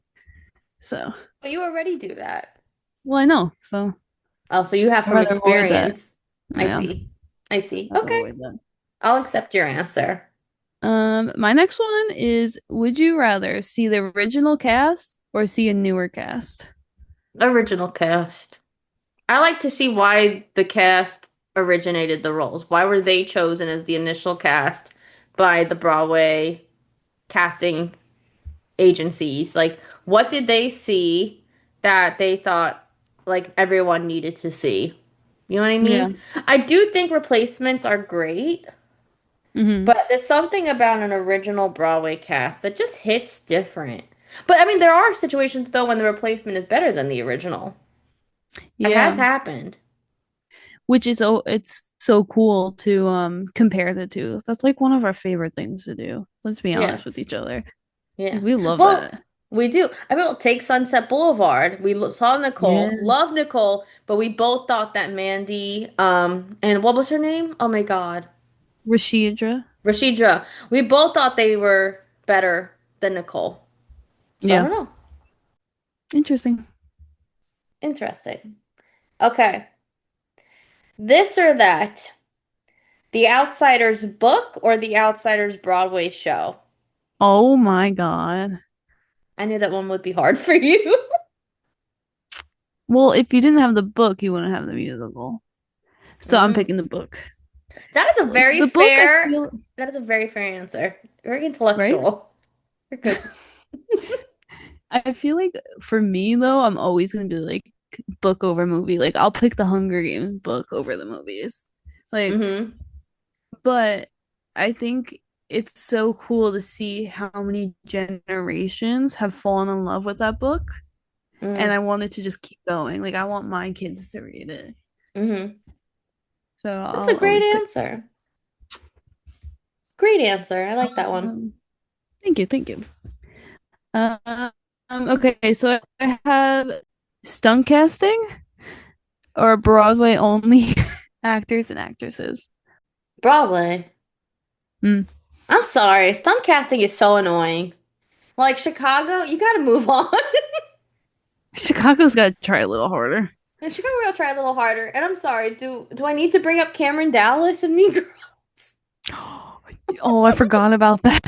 So, But you already do that. well, I know. So Oh, so you have I'd from rather avoid that. experience. I Yeah, see. I see. I'd Okay. avoid that. I'll accept your answer. My next one is would you rather see the original cast or see a newer cast? Original cast. I like to see why the cast originated the roles. Why were they chosen as the initial cast by the Broadway casting agencies? Like, what did they see that they thought like everyone needed to see? You know what I Yeah. mean? I do think replacements are great, Hmm. but there's something about an original Broadway cast that just hits different. But I mean, there are situations though when the replacement is better than the original. It has Yeah. happened. Which is it's so cool to compare the two. That's like one of our favorite things to do. Let's be Yeah. honest with each other. Yeah. Like, we love Well, that. we do. I mean, take Sunset Boulevard. Saw Nicole, Yeah. love Nicole, but we both thought that Mandy, and what was her name? Oh my God. Rashidra. Rashidra. We both thought they were better than Nicole. So I Yeah. don't know. Interesting. Interesting. Okay. This or that. The Outsiders book or The Outsiders Broadway show? Oh my God. I knew that one would be hard for you. Well, if you didn't have the book, you wouldn't have the musical. So I'm Mm. picking the book. That is a very The book, I fair, feel, that is a very fair answer. Very right? intellectual. You're good. I feel like for me though, I'm always gonna be like book over movie. Like I'll pick the Hunger Games book over the movies. Like, Mm-hmm. but I think it's so cool to see how many generations have fallen in love with that book. And Mm. I want it to just keep going. Like I want my kids to read it. Mm-hmm. So That's a I'll great always pick. answer. Great answer. I like that one. Um, Thank you, thank you. Um, okay, so I have stunt casting or Broadway only actors and actresses. Broadway. Mm. I'm sorry. Stunt casting is so annoying. Like Chicago, you gotta move on. Chicago's got to try a little harder. And Chicago will try a little harder. And I'm sorry, do I need to bring up Cameron Dallas and Mean Girls? Oh, I forgot about that.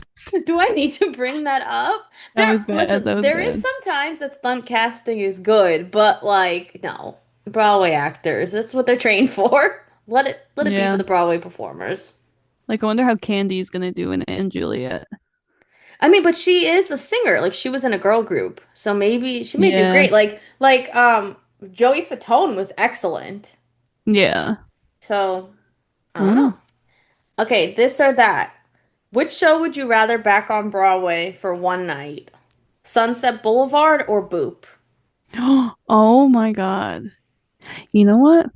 Do I need to bring that up? That There, was bad. listen, That was there is bad. sometimes that stunt casting is good, but like, no. Broadway actors, that's what they're trained for. Let it be for Yeah. the Broadway performers. Like I wonder how Candy's gonna do in it and Juliet. I mean, but she is a singer. Like she was in a girl group. So maybe she may do Yeah. great. Like Joey Fatone was excellent. Yeah. So, I I don't don't know. know. Okay, this or that. Which show would you rather back on Broadway for one night? Sunset Boulevard or Boop? Oh my God. You know what?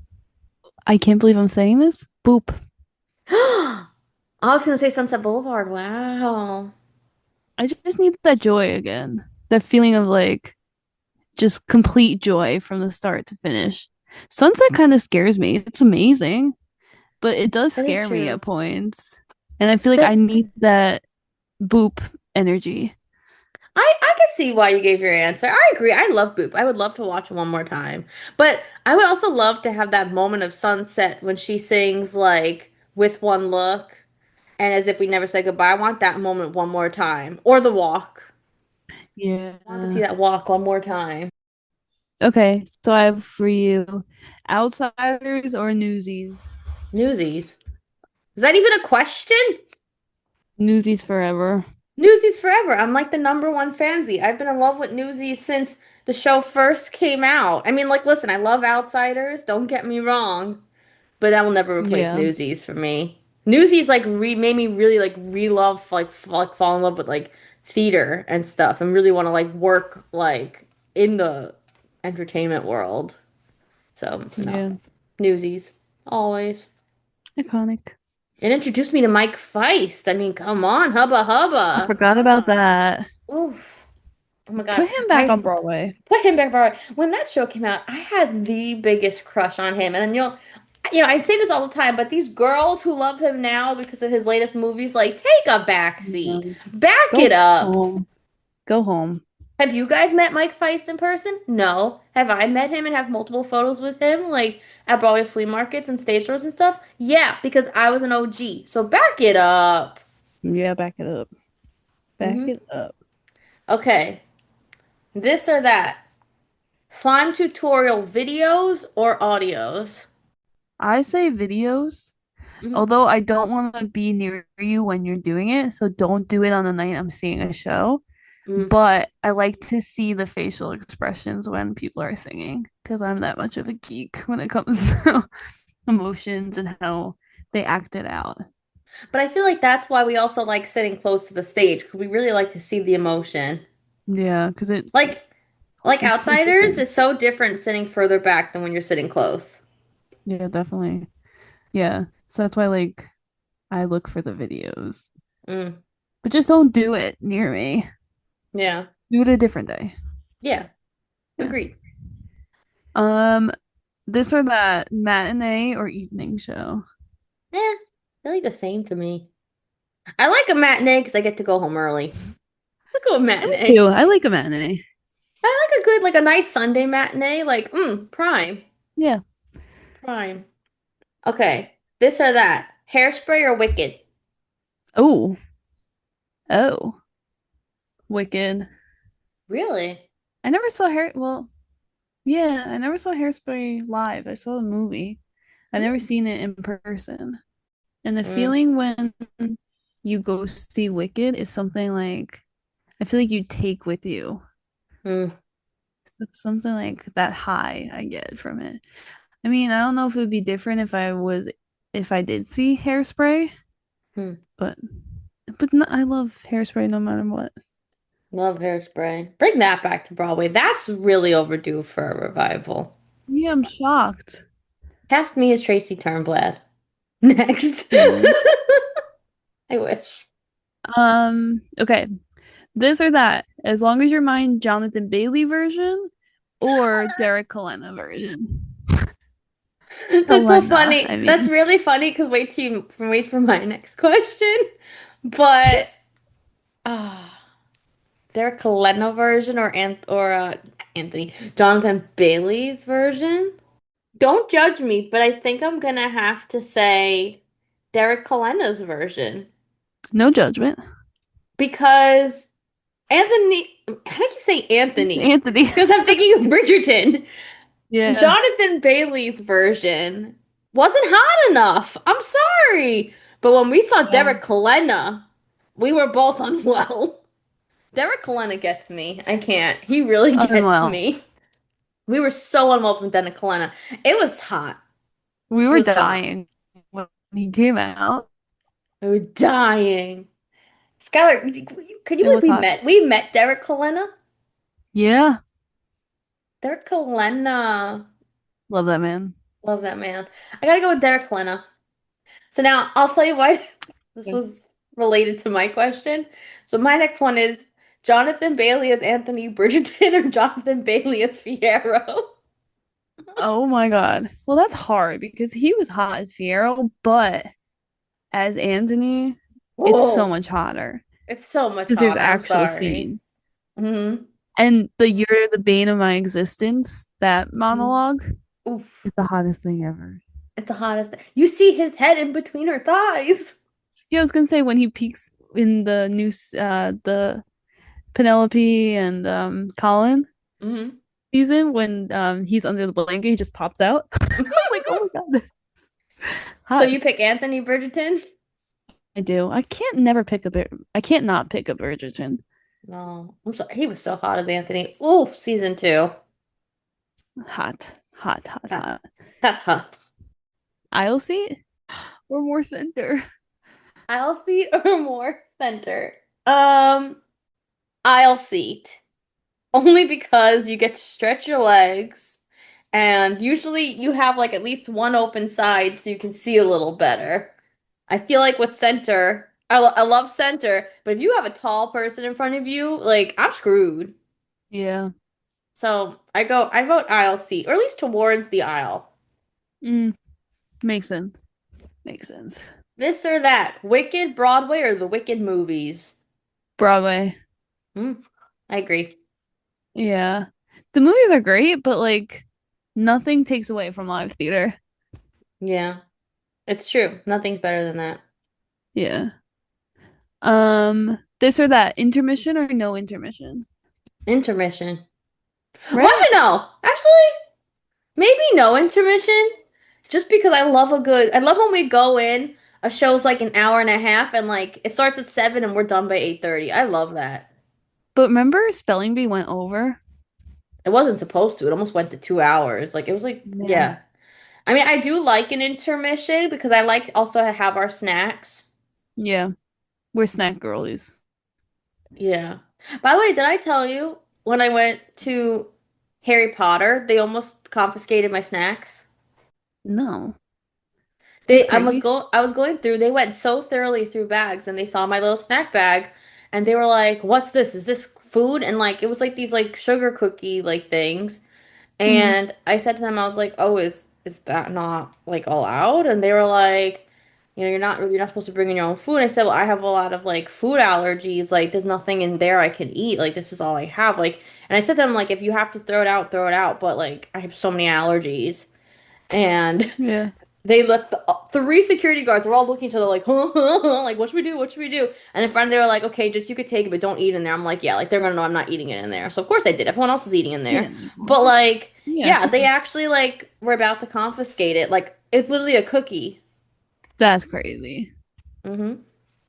I can't believe I'm saying this. Boop. I was gonna say Sunset Boulevard. Wow. I just need that joy again. That feeling of like just complete joy from the start to finish. Sunset kind of scares me. It's amazing, but it does That is scare me true. at points. And I feel like I But need that boop energy. I can see why you gave your answer. I agree. I love Boop. I would love to watch it one more time. But I would also love to have that moment of sunset when she sings like with one look and as if we never said goodbye. I want that moment one more time. Or the walk. I want to see Yeah. that walk one more time. Okay, so I have for you Outsiders or Newsies? Newsies. Is that even a question? Newsies forever. Newsies forever. I'm like the number one fansy. I've been in love with Newsies since the show first came out. I mean, like, listen, I love Outsiders. Don't get me wrong, but that will never replace Yeah. Newsies for me. Newsies like re made me really like re-love like fall in love with like theater and stuff, and really want to like work like in the entertainment world. So no, Yeah. Newsies always. Iconic. It introduced me to Mike Feist. I mean, come on, hubba I hubba. forgot about that. Oof. Oh my God. Put him back on I Broadway. put him back forward. When that show came out, I had the biggest crush on him. And I say this all the time, but these girls who love him now because of his latest movies, like, take a back seat. No. Back it Go up. home. Go home. Have you guys met Mike Feist in person? No. Have I met him and have multiple photos with him, like at Broadway flea markets and stage shows and stuff? Yeah, because I was an OG. So back it up. Yeah, back it up. Back Hmm. it up. Okay. This or that. Slime tutorial videos or audios? I say videos, Hmm. although I don't want to be near you when you're doing it, so don't do it on the night I'm seeing a show. But I like to see the facial expressions when people are singing because I'm that much of a geek when it comes to emotions and how they act it out. But I feel like that's why we also like sitting close to the stage because we really like to see the emotion. Yeah, because Like like it's Outsiders interesting. is so different sitting further back than when you're sitting close. Yeah, definitely. Yeah. So that's why like I look for the videos. Mm, But just don't do it near me. yeah. Do it a different day. Yeah. Yeah. Agreed. Um, this or that matinee or evening show. Yeah. They're like the same to me. I like a matinee because I get to go home early. Let's go Me matinee. too. I like a matinee. I like a good, like a nice Sunday matinee. Like, prime. Yeah. Prime. Okay. This or that. Hairspray or Wicked? Oh. Oh. Wicked. Really? I never saw hair. Well, yeah, I never saw Hairspray live. I saw the movie. I've never Mm, seen it in person. And the mm, feeling when you go see Wicked is something like I feel like you take with you. mm, So it's something like that high I get from it. I mean, I don't know if it would be different if I did see Hairspray, mm. but no, I love Hairspray no matter what. Love Hairspray. Bring that back to Broadway. That's really overdue for a revival. Yeah, I'm shocked. Cast me as Tracy Turnblad. Next. Same. I wish. Okay. This or that, as long as you're mine Jonathan Bailey version or Derek Colonna version. That's so Colonna, funny. I That's mean. really funny because wait for my next question. But Derek Leno version or Anthony Jonathan Bailey's version. Don't judge me, but I think I'm gonna have to say Derek Colenda's version No judgment. because Anthony. How do I keep saying Anthony? Anthony. Because I'm thinking of Bridgerton. Yeah. Jonathan Bailey's version wasn't hot enough. I'm sorry, but when we saw Yeah. Derek Colenda, we were both unwell. Derek Colenda gets me. I can't. He really gets Unwell. me. We were so unwell from Derek Colenda. It was hot. We It were was hot. dying when he came out. We were dying. Skylar, could you It believe was hot. we met Derek Colenda? Yeah. Derek Colenda. Love that man. Love that man. I gotta go with Derek Colenda. So now I'll tell you why this Yes. was related to my question. So my next one is Jonathan Bailey as Anthony Bridgerton or Jonathan Bailey as Fiyero? Oh my God. Well, that's hard because he was hot as Fiyero, but as Anthony, it's so Whoa, much hotter it's so much because there's hotter. I'm actual sorry. scenes. Hmm. And the "You're the bane of my existence," that Hmm. monologue Oof, is the hottest thing ever. it's the hottest. You see his head in between her thighs. Yeah, I was gonna say when he peeks in the the Penelope and Colin Hmm. season when he's under the blanket, he just pops out. I was like, oh my God, So hot. you pick Anthony Bridgerton? I do. I can't not pick a Bridgerton. No, I'm sorry. He was so hot as Anthony. Oof, season two. Hot, hot, hot, Hot, hot. hot, hot. Aisle seat or more center? Aisle seat or more center? Aisle seat. Only because you get to stretch your legs, and usually you have like at least one open side so you can see a little better. I feel like with center, I love center, but if you have a tall person in front of you, like I'm screwed. Yeah. So I vote aisle seat, or at least towards the aisle. Mm, makes sense. Makes sense. This or that, Wicked Broadway or the Wicked movies? Broadway. Hmm, I agree. Yeah. The movies are great, but like nothing takes away from live theater. Yeah, it's true. Nothing's better than that. Yeah. This or that, intermission or no intermission? Intermission. Well, Right? actually, no. Actually, maybe no intermission. Just because I love when we go in, a show's like an hour and a half, and like it starts at 7 and we're done by 8:30. I love that. But remember Spelling Bee went over? It wasn't supposed to. It almost went to 2 hours. Like it was like, Yeah. yeah. I mean, I do like an intermission because I like also to have our snacks. Yeah. We're snack girlies. Yeah. By the way, did I tell you when I went to Harry Potter, they almost confiscated my snacks? No. That's crazy. I was going through, they went so thoroughly through bags and they saw my little snack bag and they were like, "What's this? Is this food?" And like it was like these like sugar cookie like things. Mm. And I said to them, I was like, "Oh, is that not like allowed?" And they were like, you're not supposed to bring in your own food. I said, well, I have a lot of like food allergies. Like, there's nothing in there I can eat. Like, this is all I have. Like, and I said to them, like, if you have to throw it out, throw it out. But like, I have so many allergies, and Yeah. they let three security guards were all looking at each other like, like, what should we do? What should we do? And then finally they were like, okay, just you could take it, but don't eat in there. I'm like, yeah, like they're gonna know I'm not eating it in there. So of course I did. Everyone else is eating in Yeah. there. No. But like, Yeah. yeah, they actually like were about to confiscate it. Like, it's literally a cookie. That's crazy. Hmm.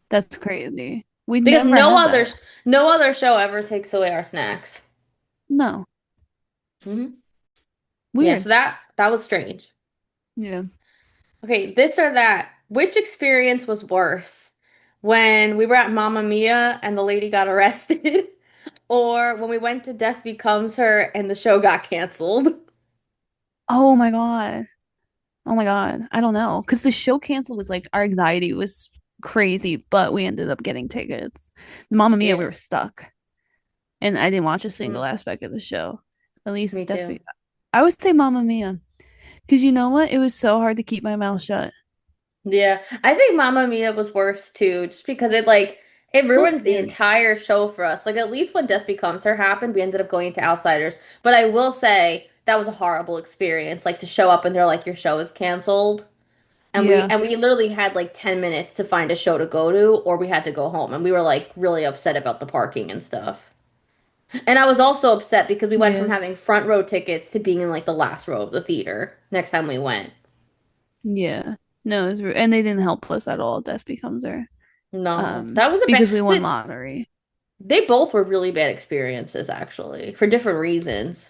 That's crazy. We Because never had that. no other show ever takes away our snacks. No. Hmm. Yeah, Weird. so that was strange. Yeah. Okay, this or that. Which experience was worse? When we were at Mamma Mia and the lady got arrested, or when we went to Death Becomes Her and the show got canceled? Oh my God. Oh my God. I don't know. Because the show canceled was like our anxiety was crazy, but we ended up getting tickets. Mamma Mia, we Yeah. were stuck. And I didn't watch a single Mm, aspect of the show. At me least that's too. me. I would say Mamma Mia. Because you know what? It was so hard to keep my mouth shut. Yeah, I think Mamma Mia was worse too, just because it So ruined the scary. entire show for us. Like at least when Death Becomes Her happened, we ended up going to Outsiders. But I will say that was a horrible experience. Like to show up and they're like, your show is canceled. Yeah. And we literally had like 10 minutes to find a show to go to, or we had to go home. And we were like really upset about the parking and stuff. And I was also upset because we went from Yeah. having front row tickets to being in like the last row of the theater next time we went. Yeah. No, it was and they didn't help us at all. Death becomes her. No, that was a bad. Because we won lottery. They both were really bad experiences, actually, for different reasons.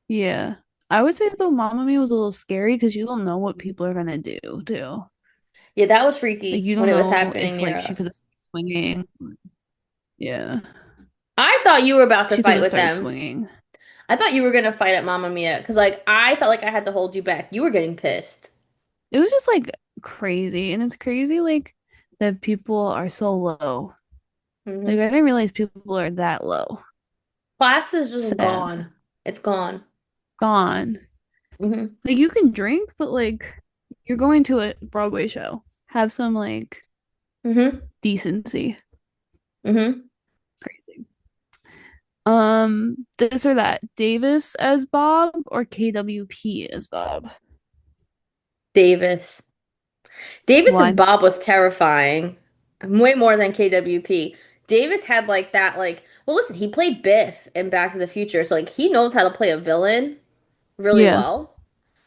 Yeah. I would say though Mamma Mia was a little scary because you don't know what people are gonna do too. Yeah, that was Like freaky you when don't it was know happening if near like she could us. have swinging. Yeah. I thought you were about to She could fight have with started them. swinging. I thought you were gonna fight at Mamma Mia because, like, I felt like I had to hold you back. You were getting pissed. It was just like crazy. And it's crazy like that people are so low. Like Hmm. I didn't realize people are that low. Class is just Sad. gone. It's gone. Gone. Hmm. Like you can drink, but like you're going to a Broadway show. Have some like Hmm. decency. Hmm. Crazy. This or that. Davis as Bob or KWP as Bob? Davis. Davis's Why? Bob was terrifying. Way more than KWP. Davis had like that, like, well, listen, he played Biff in Back to the Future, so like he knows how to play a villain really Yeah. well.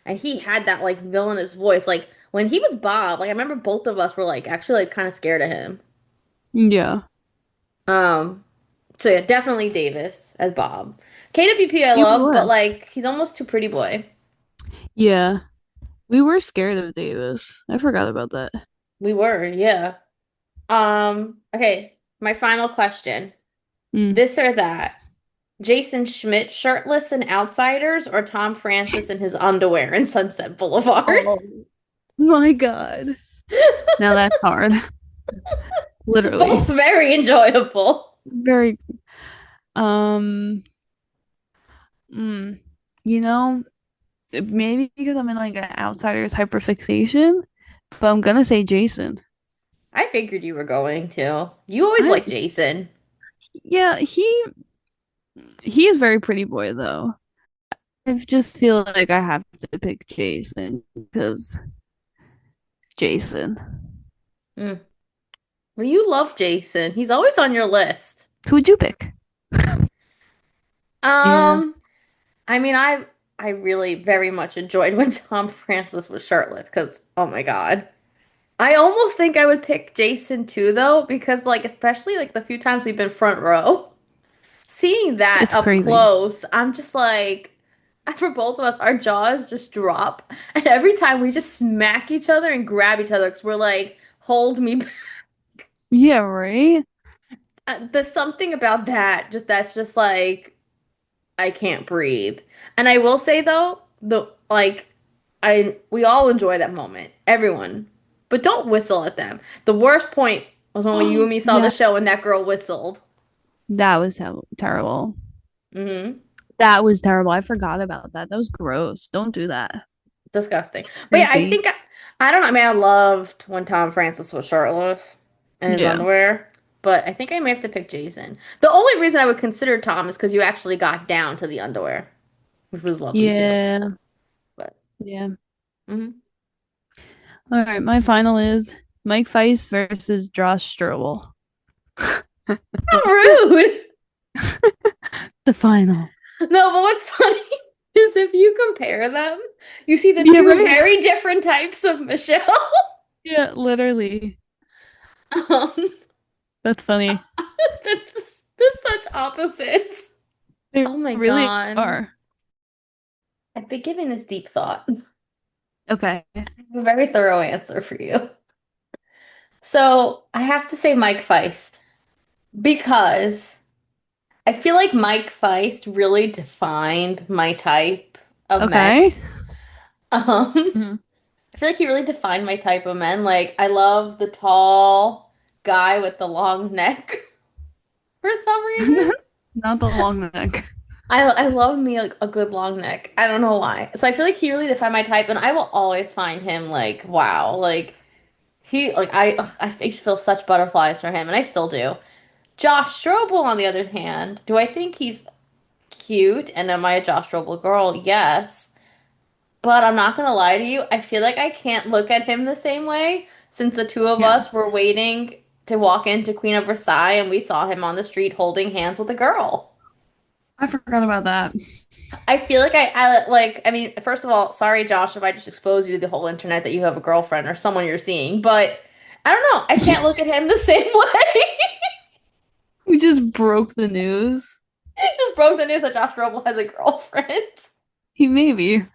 And he had that like villainous voice. Like when he was Bob, like I remember both of us were like actually like kind of scared of him. Yeah. Um, so yeah, definitely Davis as Bob. KWP I Yeah, we love, but were. like he's almost too pretty boy. Yeah. We were scared of Davis. I forgot about that. We were, yeah. Okay, my final question. Mm. This or that. Jason Schmidt shirtless in Outsiders or Tom Francis in his underwear in Sunset Boulevard? Oh my God. Now that's hard. Both Literally. very enjoyable. Very um mm, you know, maybe because I'm in like an outsider's hyperfixation, but I'm gonna say Jason. I figured you were going to. You always I liked Jason. yeah, he is very pretty boy though. I just feel like I have to pick Jason because Jason. Mm. Well, you love Jason. He's always on your list. Who would you pick? Yeah, Um, I mean, I really very much enjoyed when Tom Francis was shirtless because oh my God. I almost think I would pick Jason too though, because like especially like the few times we've been front row, seeing that it's up crazy. close, I'm just like for both of us, our jaws just drop. And every time we just smack each other and grab each other because we're like, hold me back. Yeah, right? There's something about that, just that's just like I can't breathe. And I will say though, the like I we all enjoy that moment. Everyone. But don't whistle at them. The worst point was when you and me saw the Yeah, show and that girl whistled. that was terrible. Hmm. That was terrible. I forgot about that. That was gross. Don't do that. Disgusting. But yeah, Creepy. I don't know. I mean, I loved when Tom Francis was shirtless in his Yeah. underwear, but I think I may have to pick Jason. The only reason I would consider Tom is because you actually got down to the underwear, which was lovely too. Yeah. But Yeah. mhm. All right, my final is Mike Feist versus Josh Strobel. How rude! The final. No, but what's funny is if you compare them, you see the Yeah, two right? very different types of Michelle. Yeah, literally. Um, That's funny. that's They're such opposites. They Oh my really God. are. I've been giving this deep thought. I Okay. have a very thorough answer for you. So I have to say Mike Feist because I feel like Mike Feist really defined my type of men. Okay. Um, Mhm. I feel like he really defined my type of men. Like I love the tall guy with the long neck for some reason. Not the long neck. I love me like a good long neck. I don't know why. So I feel like he really defined my type, and I will always find him like wow, like he like I used to feel such butterflies for him, and I still do. Josh Strobel, on the other hand, do I think he's cute? And am I a Josh Strobel girl? Yes. But I'm not gonna lie to you, I feel like I can't look at him the same way since the two of Yeah. us were waiting to walk into Queen of Versailles and we saw him on the street holding hands with a girl. I forgot about that. I feel like I mean, first of all, sorry Josh if I just exposed you to the whole internet that you have a girlfriend or someone you're seeing, but I don't know, I can't look at him the same way. We just broke the news. Just broke the news that Josh Groble has a girlfriend. He maybe.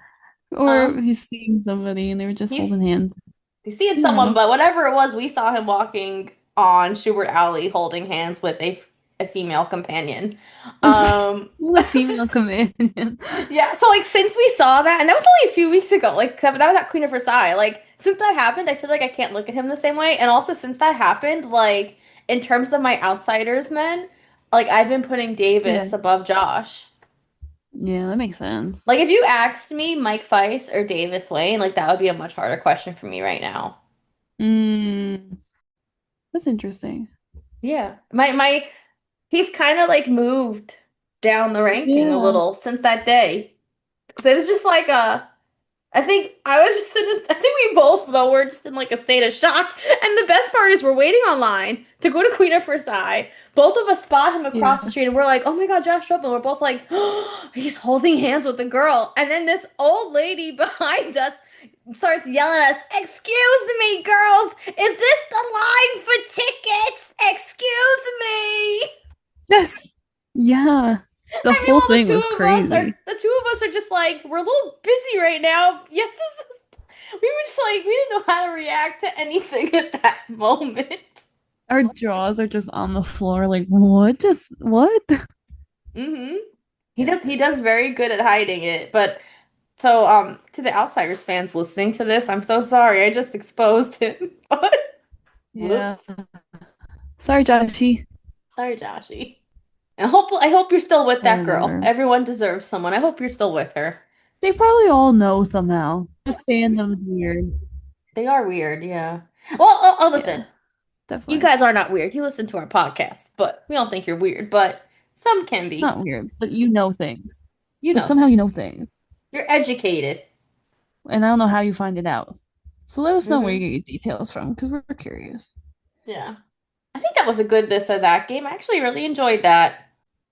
Or Um, he's seeing somebody and they were just he's holding hands. he's seeing You never someone, know. but whatever it was, we saw him walking on Schubert Alley holding hands with a female companion. Um, The female companion. yeah, so like since we saw that, and that was only a few weeks ago, like that was at Queen of Versailles. Like since that happened, I feel like I can't look at him the same way. And also since that happened, like in terms of my outsiders men, like I've been putting Yeah. Davis above Josh. Yeah, that makes sense. Like if you asked me Mike Feist or Davis Wayne, like that would be a much harder question for me right now. Mm, that's interesting. Yeah. My he's kind of like moved down the ranking a Yeah. little since that day. Because it was just like I think I was just I think we both though were just in like a state of shock. And the best part is we're waiting online to go to Queen of Versailles. Both of us spot him across the Yeah. street and we're like, oh my God, Josh Trupp. And we're both like, oh, he's holding hands with a girl. And then this old lady behind us starts yelling at us, excuse me, girls, is this the line for tickets? Excuse me. Yes. Yeah. The I whole mean, thing was crazy. the two of us are just like, we're a little busy right now. Yes, we were just like, we didn't know how to react to anything at that moment. Our jaws are just on the floor, like, what? Just what? hmm Yeah. He does very good at hiding it. But so, to the Outsiders fans listening to this, I'm so sorry. I just exposed him. But whoops. Yeah. Sorry, Joshy. Sorry, Joshy. I hope you're still with that girl. Whatever. Everyone deserves someone. I hope you're still with her. They probably all know somehow. The fandom's weird. They are weird, yeah. Well, Yeah, listen. You definitely. guys are not weird. You listen to our podcast, but we don't think you're weird, but some can be. Not weird, but you know things. You But know somehow you things. know things. You're educated. And I don't know how you find it out. So let us know where you hmm get your details from, because we're curious. Yeah. I think that was a good this or that game. I actually really enjoyed that.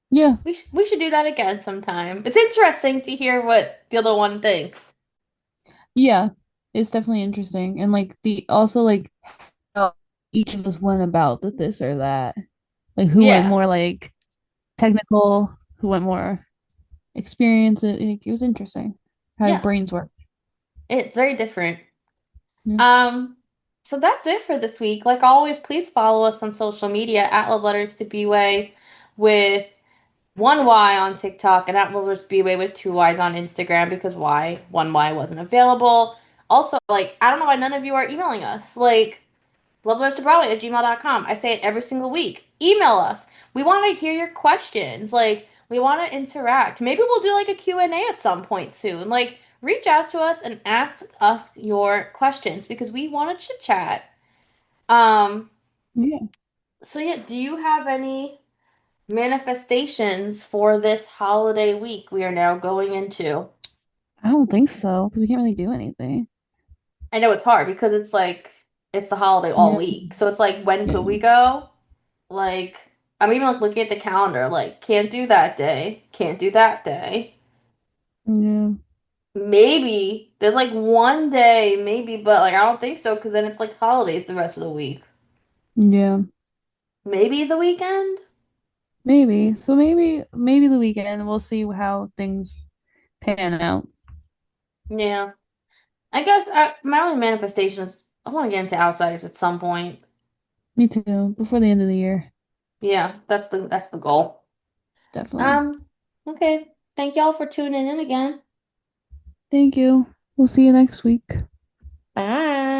Yeah. We should do that again sometime. It's interesting to hear what the other one thinks. Yeah. It's definitely interesting. And like the also like how each of us went about the this or that. Like who went Yeah. more like technical, who went more experience. It was interesting how your Yeah. brains work. It's very different. Yeah. Um, so that's it for this week. Like always, please follow us on social media at Love Letters to Bway with one Y on TikTok and at Lovers Bway with two Ys on Instagram because one Y wasn't available. Also, like, I don't know why none of you are emailing us. Like, lovelettersToBroadway@gmail.com. I say it every single week. Email us. We want to hear your questions. Like, we want to interact. Maybe we'll do like a Q&A at some point soon. Like, reach out to us and ask us your questions because we want to chit chat. Um, Yeah. so yeah, do you have any manifestations for this holiday week we are now going into? I don't think so because we can't really do anything. I know it's hard because it's like it's the holiday all Yeah. week. So it's like when could Yeah. we go? Like I'm even like looking at the calendar, like can't do that day, can't do that day. Yeah. Maybe there's like one day, maybe, but like I don't think so because then it's like holidays the rest of the week. Yeah. Maybe the weekend? Maybe. So maybe the weekend we'll see how things pan out. Yeah. I guess my only manifestation is I want to get into Outsiders at some point. Me too. Before the end of the year. Yeah, that's the goal. Definitely. Um, okay. Thank y'all for tuning in again. Thank you. We'll see you next week. Bye.